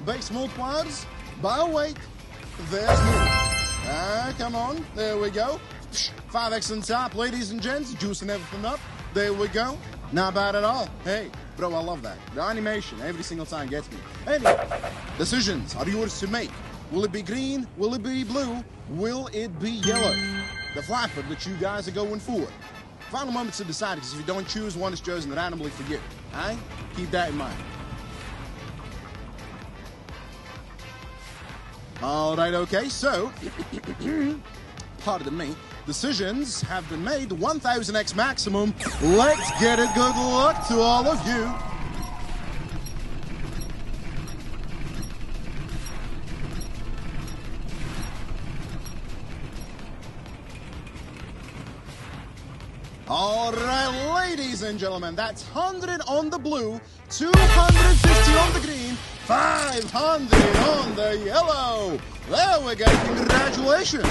base multipliers. But wait, there's more. Come on, there we go. 5x on top, ladies and gents, juicing everything up. There we go. Not bad at all. Hey, bro, I love that. The animation every single time gets me. Anyway, decisions are yours to make. Will it be green? Will it be blue? Will it be yellow? The flapper that you guys are going for. Final moments to decide, because if you don't choose, one is chosen randomly for you. Alright? Keep that in mind. Alright, okay, so, pardon me, decisions have been made, 1000x maximum. Let's get it. Good luck to all of you. All right, ladies and gentlemen, that's 100 on the blue, 250 on the green, 500 on the yellow. There we go. Congratulations.